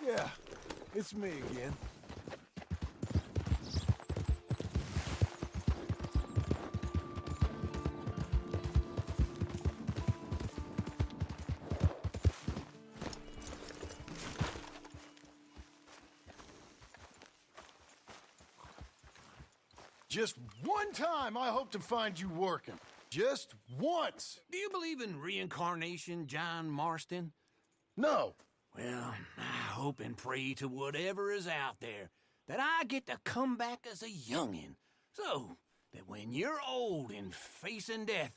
Yeah, it's me again. Just one time I hope to find you working. Just once. Do you believe in reincarnation, John Marston? No. Well, I hope and pray to whatever is out there that I get to come back as a youngin', so that when you're old and facing death,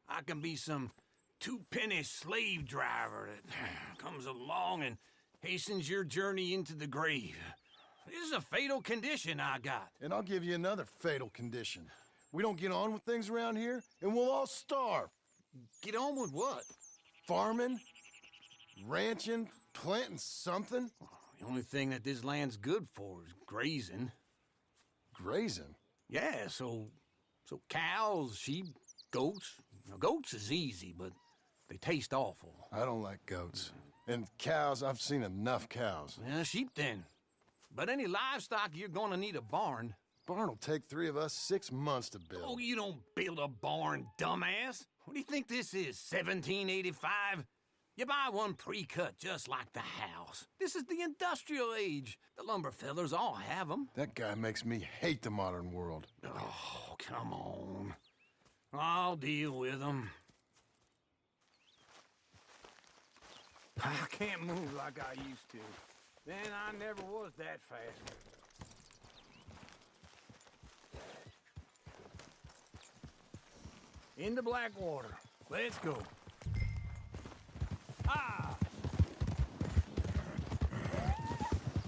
I can be some two-penny slave driver that comes along and hastens your journey into the grave. This is a fatal condition I got. And I'll give you another fatal condition. We don't get on with things around here, and we'll all starve. Get on with what? Farming, ranching, planting something. The only thing that this land's good for is grazing. Grazing? Yeah, so cows, sheep, goats. Now, goats is easy, but they taste awful. I don't like goats. And cows, I've seen enough cows. Yeah, sheep then. But any livestock, you're gonna need a barn. Barn will take 3 of us 6 months to build. Oh, you don't build a barn, dumbass. What do you think this is, 1785? You buy one pre-cut just like the house. This is the industrial age. The lumber fellers all have them. That guy makes me hate the modern world. Oh, come on. I'll deal with them. I can't move like I used to. Then I never was that fast. Into Blackwater. Let's go. Ah!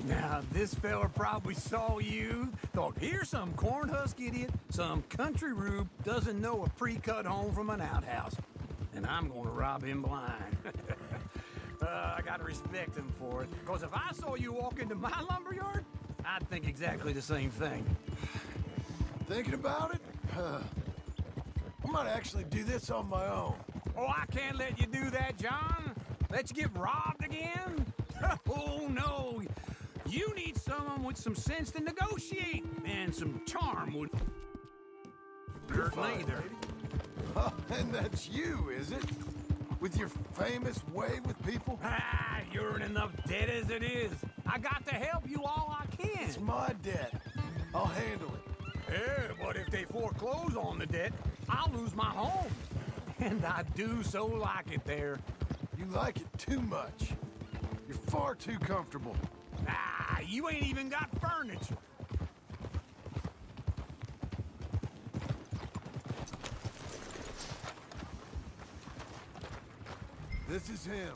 Now, this fella probably saw you, thought, here's some cornhusk idiot, some country rube, doesn't know a pre-cut home from an outhouse. And I'm gonna rob him blind. I gotta respect him for it, because if I saw you walk into my lumberyard, I'd think exactly the same thing. Thinking about it? I might actually do this on my own. Oh, I can't let you do that, John. Let you get robbed again? Oh, no. You need someone with some sense to negotiate, and some charm would hurt neither. Oh, and that's you, is it? With your famous way with people? Ah, you're in enough debt as it is. I got to help you all I can. It's my debt. I'll handle it. Yeah, but if they foreclose on the debt, I'll lose my home. And I do so like it there. You like it too much. You're far too comfortable. Ah, you ain't even got furniture. This is him.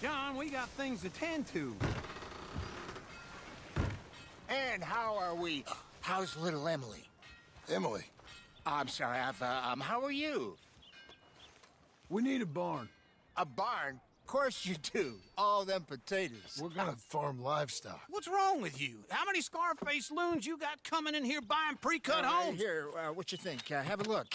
John, we got things to tend to. And how are we? How's little Emily? Emily, I'm sorry, how are you? we need a barn. A barn? Of course you do. All them potatoes. We're gonna farm livestock. What's wrong with you? How many Scarface loons you got coming in here buying pre-cut homes? Here, what you think? Have a look.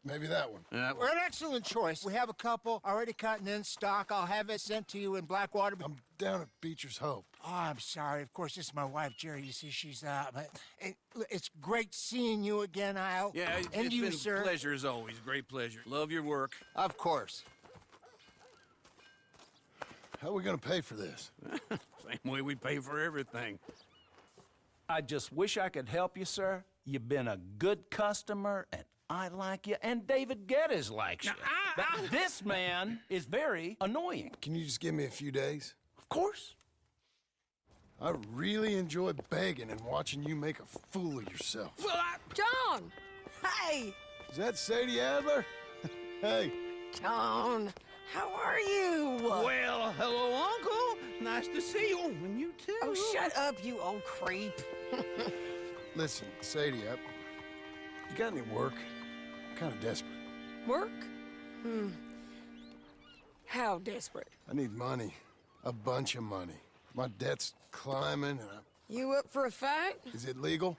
Maybe that one. We're an excellent choice. We have a couple already cut and in stock. I'll have it sent to you in Blackwater. I'm down at Beecher's Hope. Oh, I'm sorry. Of course, this is my wife, Jerry. You see, she's, it's great seeing you again, Al. Yeah, and it's you, been sir. a pleasure as always. Great pleasure. Love your work. Of course. How are we gonna pay for this? Same way we pay for everything. I just wish I could help you, sir. You've been a good customer, and I like you, and David Geddes likes you. Now, But this man is very annoying. Can you just give me a few days? Of course. I really enjoy begging and watching you make a fool of yourself. Well, John! Hey! Is that Sadie Adler? Hey, John, how are you? well, hello, Uncle. Nice to see you. And you too. Oh, shut up, you old creep. listen, Sadie, you got any work? I'm kind of desperate. Work? How desperate? I need money. A bunch of money. My debt's climbing, and You up for a fight? Is it legal?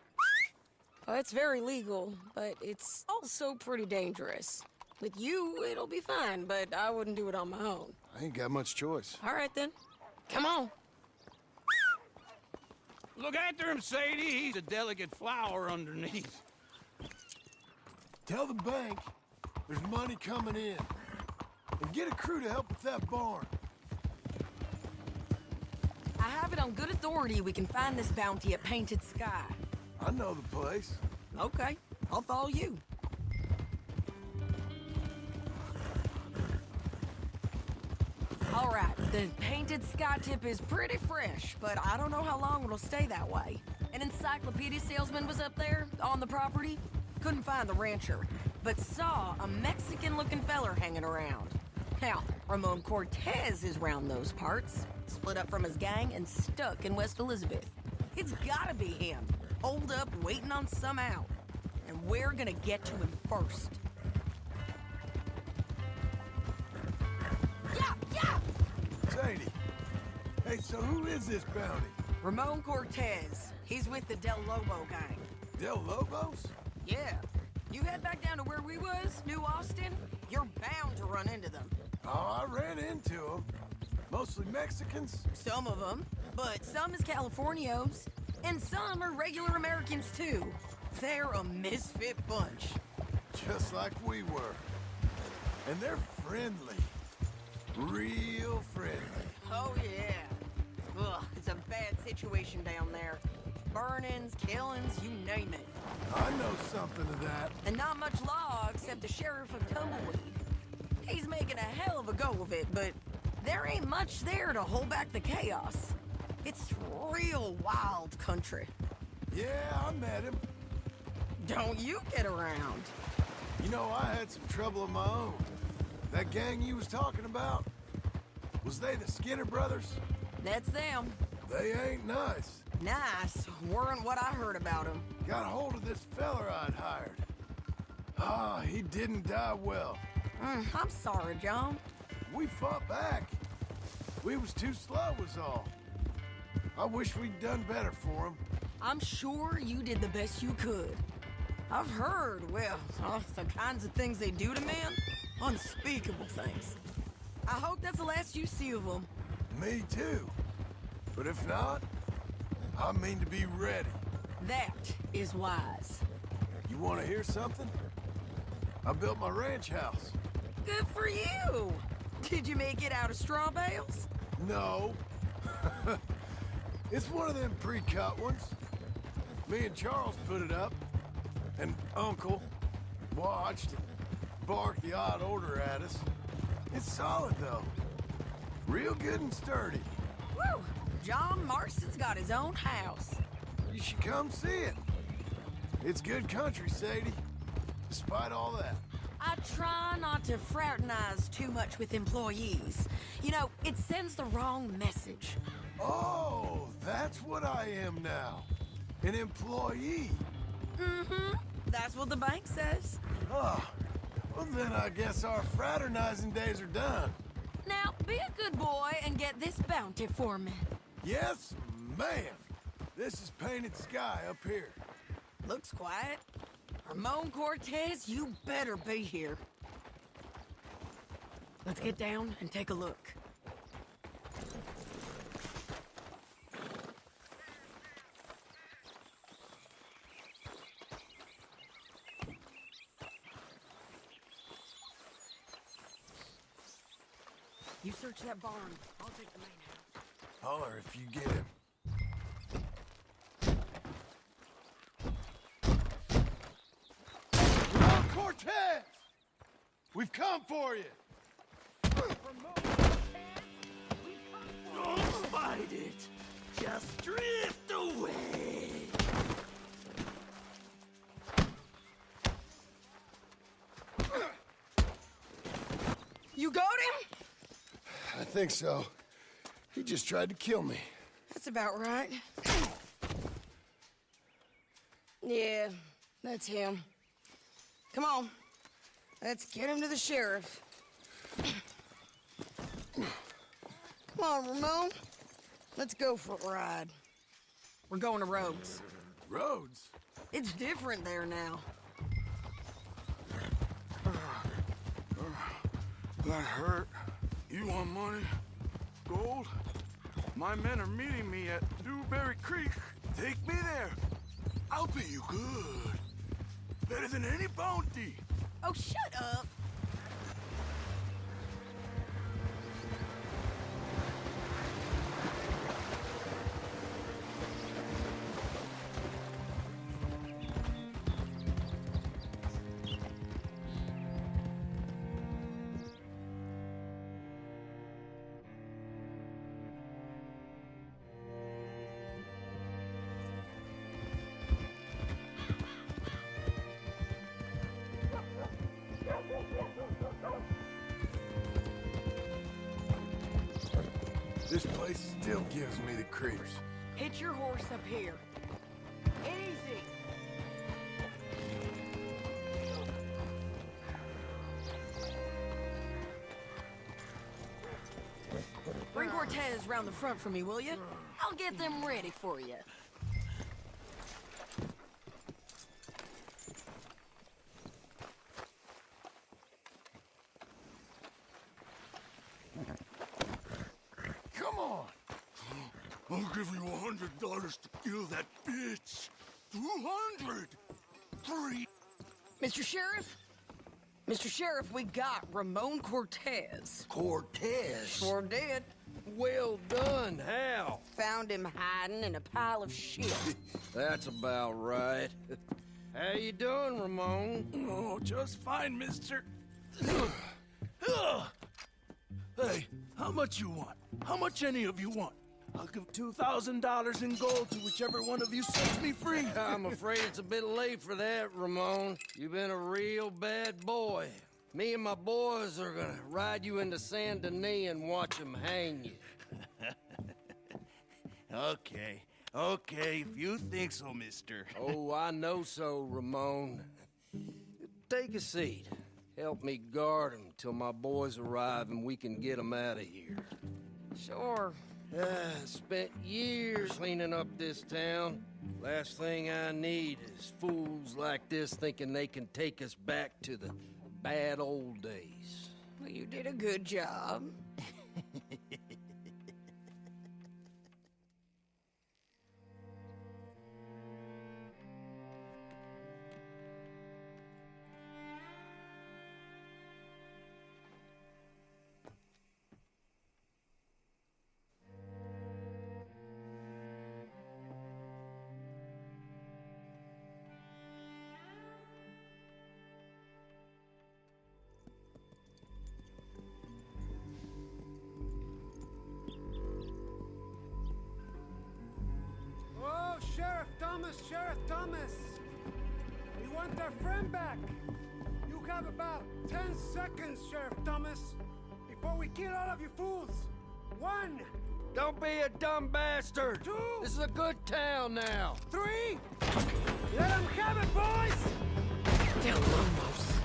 Oh, it's very legal, but it's also pretty dangerous. With you, it'll be fine, but I wouldn't do it on my own. I ain't got much choice. All right, then. Come on. Look after him, Sadie. He's a delicate flower underneath. Tell the bank there's money coming in. And get a crew to help with that barn. I have it on good authority we can find this bounty at Painted Sky. I know the place. Okay, I'll follow you. All right, the Painted Sky tip is pretty fresh, but I don't know how long it'll stay that way. An encyclopedia salesman was up there on the property. Couldn't find the rancher, but saw a Mexican-looking feller hanging around. Now, Ramon Cortez is round those parts, split up from his gang and stuck in West Elizabeth. It's gotta be him, holed up waiting on some out. And we're gonna get to him first. Yeah! Sadie. Hey, so who is this bounty? Ramon Cortez. He's with the Del Lobo gang. Del Lobos? Yeah. You head back down to where we was, New Austin, you're bound to run into them. Oh, I ran into them. Mostly Mexicans. Some of them, but some is Californios. And some are regular Americans, too. They're a misfit bunch. Just like we were. And they're friendly. Real friendly. Oh, yeah. Ugh, it's a bad situation down there. Burnings, killings, you name it. I know something of that. And not much law except the sheriff of Tumbleweed. He's making a hell of a go of it, but there ain't much there to hold back the chaos. It's real wild country. Yeah, I met him. Don't you get around. You know, I had some trouble of my own. That gang you was talking about, was they the Skinner brothers? That's them. They ain't nice. Nice weren't what I heard about them. Got hold of this feller I'd hired. Ah, he didn't die well. I'm sorry, John. We fought back. We was too slow was all. I wish we'd done better for him. I'm sure you did the best you could. I've heard, well, the kinds of things they do to men. Unspeakable things. I hope that's the last you see of them. Me too. But if not, I mean to be ready. That is wise. You want to hear something? I built my ranch house. Good for you. Did you make it out of straw bales? No. It's one of them pre-cut ones. Me and Charles put it up. And Uncle watched and barked the odd order at us. It's solid, though. Real good and sturdy. Woo! John Marston's got his own house. You should come see it. It's good country, Sadie. Despite all that. I try not to fraternize too much with employees. You know, it sends the wrong message. Oh, that's what I am now. An employee. Mm-hmm. That's what the bank says. Oh, well then I guess our fraternizing days are done. Now, be a good boy and get this bounty for me. Yes, ma'am. This is Painted Sky up here. Looks quiet. Ramon Cortez, you better be here. Let's get down and take a look. You search that barn. I'll take the main house. Holler if you get him. Ramon Cortez! We've come for you! Don't fight it. Just drift away. You got him? I think so. He just tried to kill me. That's about right. Yeah, that's him. Come on. Let's get him to the sheriff. Come on, Ramon. Let's go for a ride. We're going to Rhodes. Roads? It's different there now. That hurt. You want money? Gold? My men are meeting me at Dewberry Creek. Take me there. I'll pay you good. Better than any bounty. Oh, shut up. This place still gives me the creeps. Hit your horse up here. Easy. Bring Cortez round the front for me, will you? I'll get them ready for you. Come on! I'll give you $100 to kill that bitch. 200. 3. Mr. Sheriff? Mr. Sheriff, we got Ramon Cortez. Cortez? Sure did. Well done, Hal. Found him hiding in a pile of shit. That's about right. How you doing, Ramon? Oh, just fine, mister. Hey, how much you want? How much any of you want? I'll give $2,000 in gold to whichever one of you sets me free. I'm afraid it's a bit late for that, Ramon. You've been a real bad boy. Me and my boys are gonna ride you into Saint Denis and watch them hang you. Okay, if you think so, mister. Oh, I know so, Ramon. Take a seat. Help me guard them till my boys arrive and we can get them out of here. Sure. Spent years cleaning up this town. Last thing I need is fools like this thinking they can take us back to the bad old days. Well, you did a good job. Oh, Sheriff Thomas! We want our friend back! You have about 10 seconds, Sheriff Thomas, before we kill all of you fools! 1, Don't be a dumb bastard! 2, This is a good town now. 3! Let them have it, boys! Down Lumos.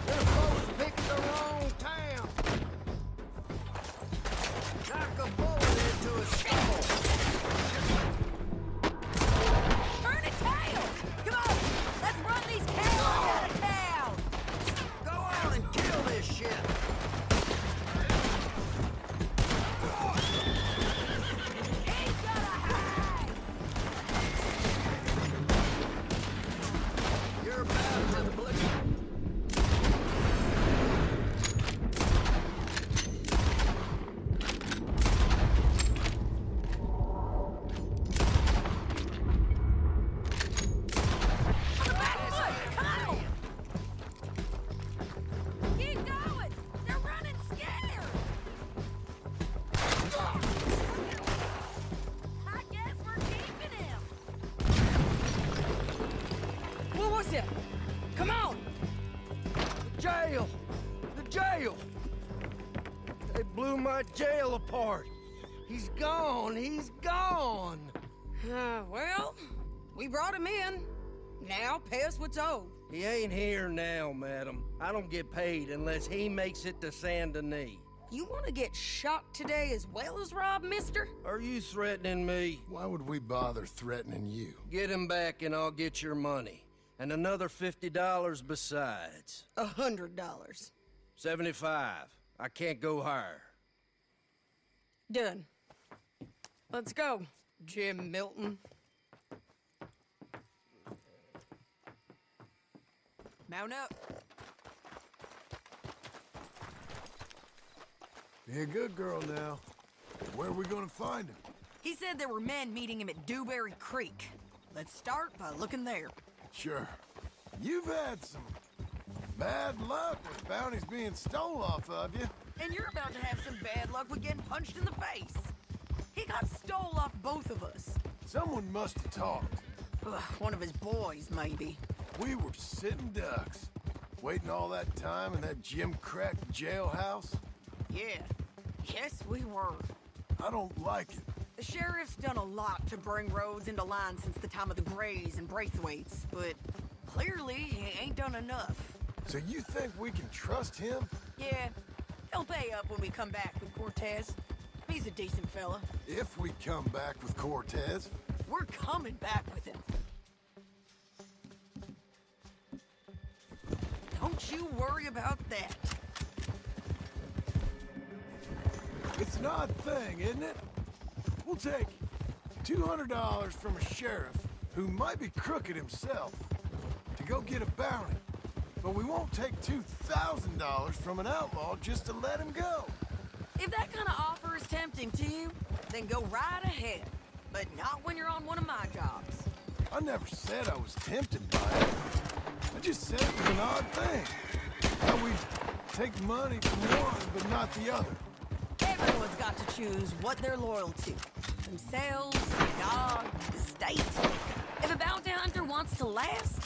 Them folks picked the wrong town. Knock a bullet into a skull. Turn a tail! Come on! Let's run these cows out of town! Go on and kill this shit. He's gonna hide! You're about to blitz. On the back foot! Come on! Keep going! They're running scared! I guess we're keeping him! What was it? Come on! Jail! The jail! They blew my jail apart. He's gone. He's gone. Well, we brought him in. Now pay us what's owed. He ain't here now, madam. I don't get paid unless he makes it to Saint Denis. You want to get shot today as well as Rob, mister? Are you threatening me? Why would we bother threatening you? Get him back and I'll get your money. And another $50 besides. $100. 75. I can't go higher. Done. Let's go, Jim Milton. Mount up. Be a good girl now. Where are we gonna find him? He said there were men meeting him at Dewberry Creek. Let's start by looking there. Sure. You've had some bad luck with bounties being stole off of you. And you're about to have some bad luck with getting punched in the face. He got stole off both of us. Someone must have talked. Ugh, one of his boys, maybe. We were sitting ducks, waiting all that time in that gim-crack jailhouse. Yeah. Yes, we were. I don't like it. The sheriff's done a lot to bring roads into line since the time of the Grays and Braithwaites, but clearly he ain't done enough. So you think we can trust him? Yeah, he'll pay up when we come back with Cortez. He's a decent fella. If we come back with Cortez. We're coming back with him. Don't you worry about that. It's an odd thing, isn't it? We'll take $200 from a sheriff who might be crooked himself to go get a bounty. But we won't take $2,000 from an outlaw just to let him go. If that kind of offer is tempting to you, then go right ahead. But not when you're on one of my jobs. I never said I was tempted by it. I just said it was an odd thing. How we take money from one but not the other. Everyone's got to choose what they're loyal to. Themselves, God, the state. If a bounty hunter wants to last,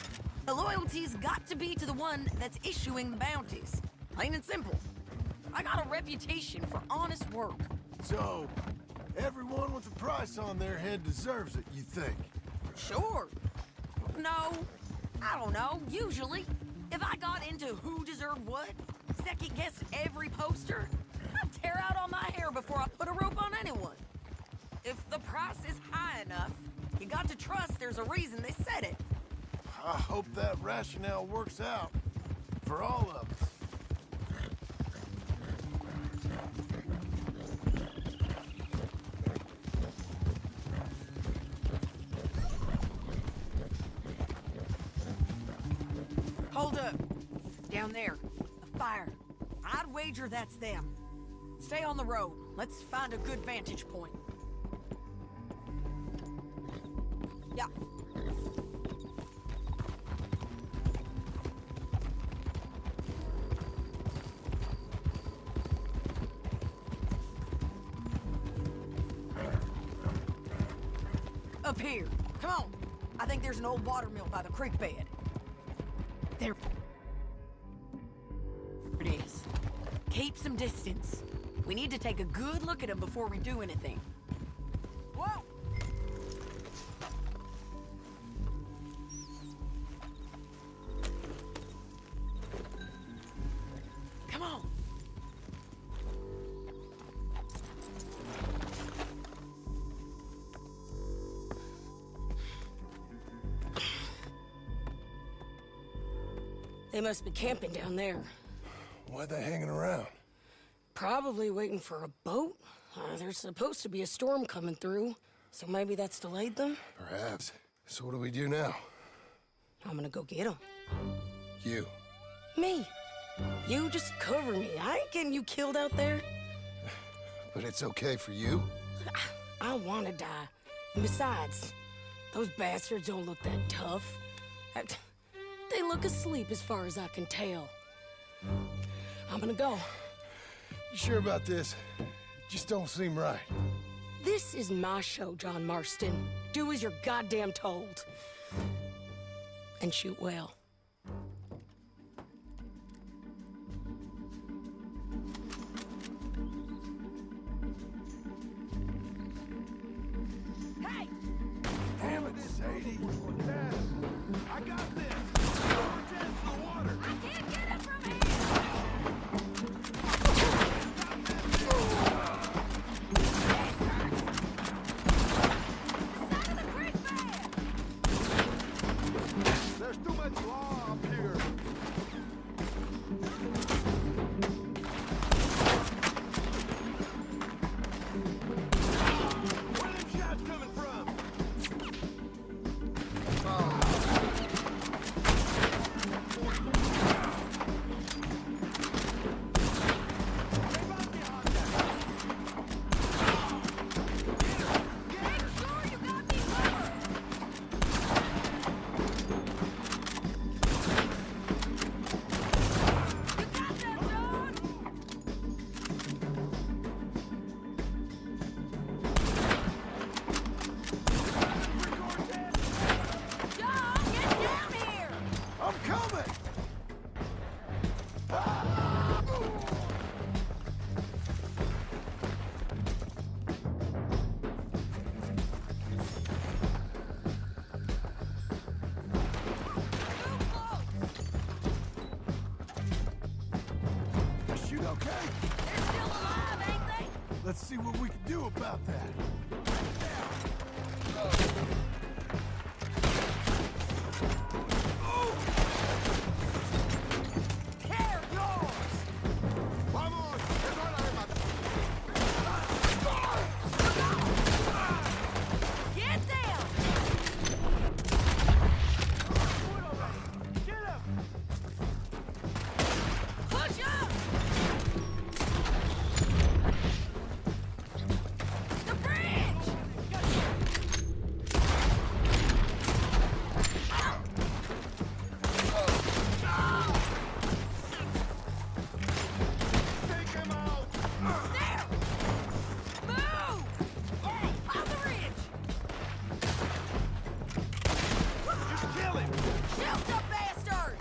the loyalty's got to be to the one that's issuing the bounties. Plain and simple. I got a reputation for honest work. So, everyone with a price on their head deserves it, you think? Sure. No, I don't know, usually. If I got into who deserved what, second-guessed every poster, I'd tear out all my hair before I put a rope on anyone. If the price is high enough, you got to trust there's a reason they said it. I hope that rationale works out for all of us. Hold up. Down there. A fire. I'd wager that's them. Stay on the road. Let's find a good vantage point. Yeah. Up here. Come on. I think there's an old watermill by the creek bed. There it is. Keep some distance. We need to take a good look at him before we do anything. Whoa! Come on. They must be camping down there. Why are they hanging around? Probably waiting for a boat. There's supposed to be a storm coming through, so maybe that's delayed them. Perhaps. So what do we do now? I'm gonna go get them. You. Me. You just cover me. I ain't getting you killed out there. But it's okay for you? I wanna die. And besides, those bastards don't look that tough. They look asleep as far as I can tell. I'm gonna go. You sure about this? Just don't seem right. This is my show, John Marston. Do as you're goddamn told. And shoot well. Hey! Damn it, Sadie. I got this! Cortez to the water! I can't get it from here! okay? They're still alive, ain't they? Let's see what we can do about that. They're yours! Vamos! Es hora de matar. Get down! Push up! The bridge! Take him out! There! Move! On the ridge! Just kill him! Shoot the bastard!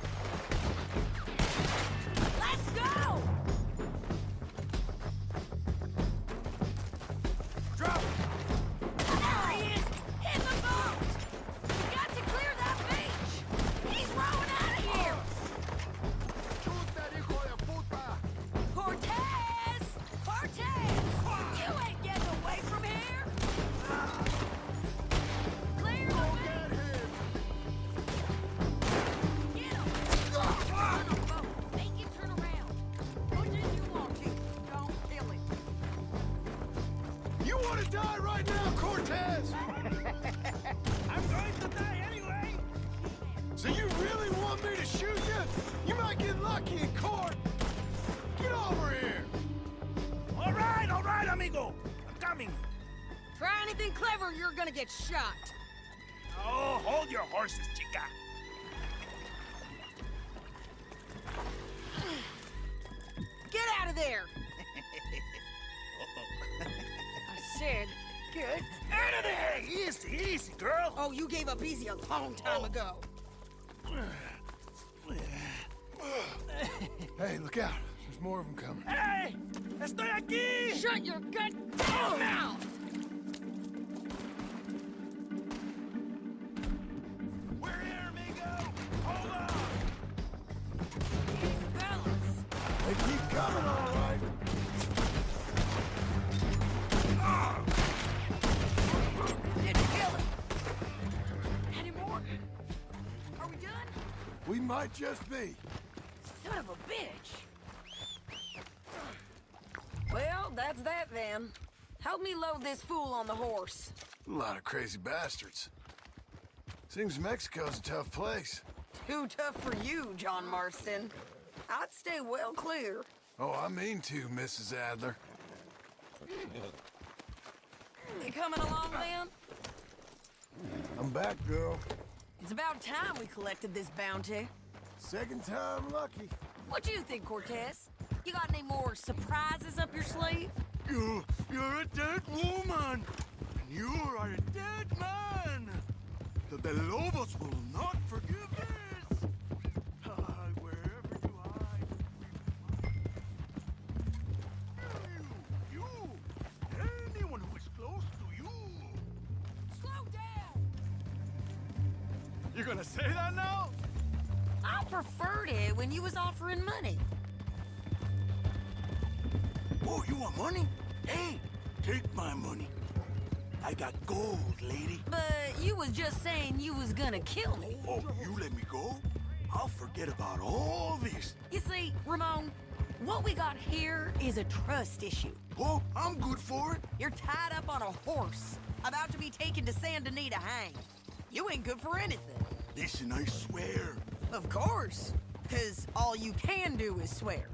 Let's go! Drop it! There he is! In the boat! We got to clear that beach! He's rowing out of here! Shoot that hijo de puta! Cortez! Cortez! You ain't getting away from here! Clear the beach! Get him! Get him! On the boat! Make him turn around! Push as you want to. Don't kill him. You want to die right now, Cortez? I'm going to die anyway! So you really want me to shoot you? You might get lucky in court. Get over here. All right, amigo. I'm coming. Try anything clever, you're gonna get shot. Oh, hold your horses, chica. Get out of there! I said, get Out of there! Easy, easy, girl. Oh, you gave up easy a long time ago. Hey, look out. There's more of them coming. Hey! Estoy aquí! Shut your goddamn mouth! We're here, amigo! Hold on! These fellas. They keep coming, all right. Did you kill him? Any more? Are we done? We might just be. Son of a bitch. Well, that's that then. Help me load this fool on the horse. A lot of crazy bastards. Seems Mexico's a tough place. Too tough for you, John Marston. I'd stay well clear. Oh, I mean to, Mrs. Adler. You coming along, then? I'm back, girl. It's about time we collected this bounty. Second time lucky. What do you think, Cortez? You got any more surprises up your sleeve? You're a dead woman! And you are a dead man! The Lobos will not forgive this! Wherever you hide, you! Anyone who is close to you! Slow down! You gonna say that now? I preferred it when you was offering money. Oh, you want money? Hey, take my money. I got gold, lady. But you was just saying you was gonna kill me. Oh, you let me go? I'll forget about all this. You see, Ramon, what we got here is a trust issue. Oh, I'm good for it. You're tied up on a horse, about to be taken to Santa Anita to hang. You ain't good for anything. Listen, I swear. Of course, because all you can do is swear.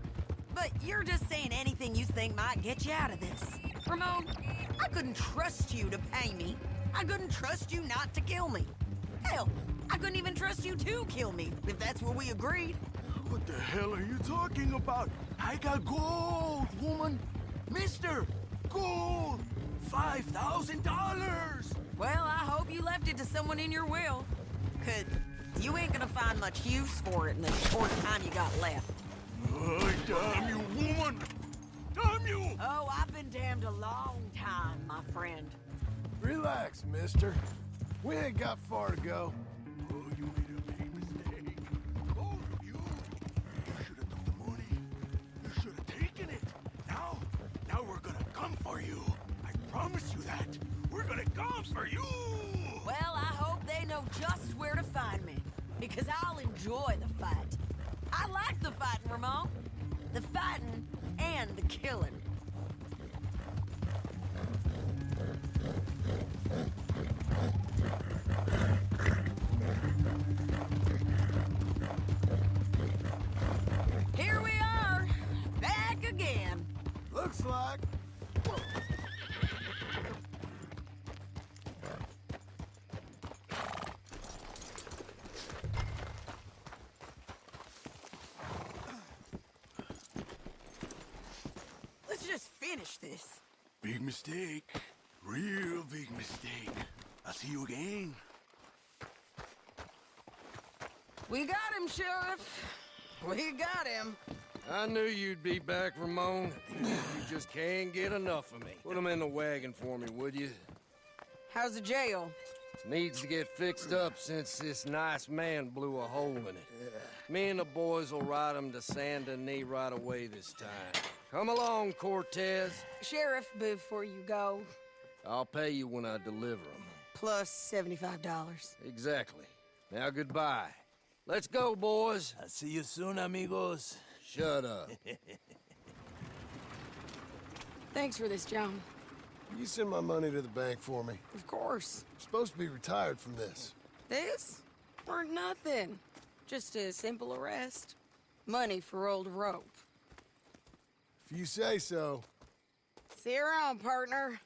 But you're just saying anything you think might get you out of this. Ramon, I couldn't trust you to pay me. I couldn't trust you not to kill me. Hell, I couldn't even trust you to kill me, if that's what we agreed. What the hell are you talking about? I got gold, woman. Mister, gold. $5,000. Well, I hope you left it to someone in your will. 'Cause you ain't gonna find much use for it in the short time you got left. Oh, damn you, woman. Damn you. Oh, I've been damned a long time, my friend. Relax, mister. We ain't got far to go. Oh, you made a big mistake. Both of you. You should have took the money. You should have taken it. fight. We're gonna come for you! Well, I hope they know just where to find me. Because I'll enjoy the fight. I like the fighting, Ramon. The fighting and the killing. Here we are, back again. Looks like. Let's just finish this. Big mistake. Real big mistake. I'll see you again. We got him, Sheriff. We got him. I knew you'd be back, Ramon. You just can't get enough of me. Put him in the wagon for me, would you? How's the jail? Needs to get fixed up since this nice man blew a hole in it. Me and the boys will ride him to Saint Denis right away this time. Come along, Cortez. Sheriff, before you go, I'll pay you when I deliver him. plus $75. Exactly. Now goodbye. Let's go, boys. I'll see you soon, amigos. Shut up. Thanks for this, John. You send my money to the bank for me. Of course. I'm supposed to be retired from this. This? Weren't nothing. Just a simple arrest. Money for old rope. If you say so. See you around, partner.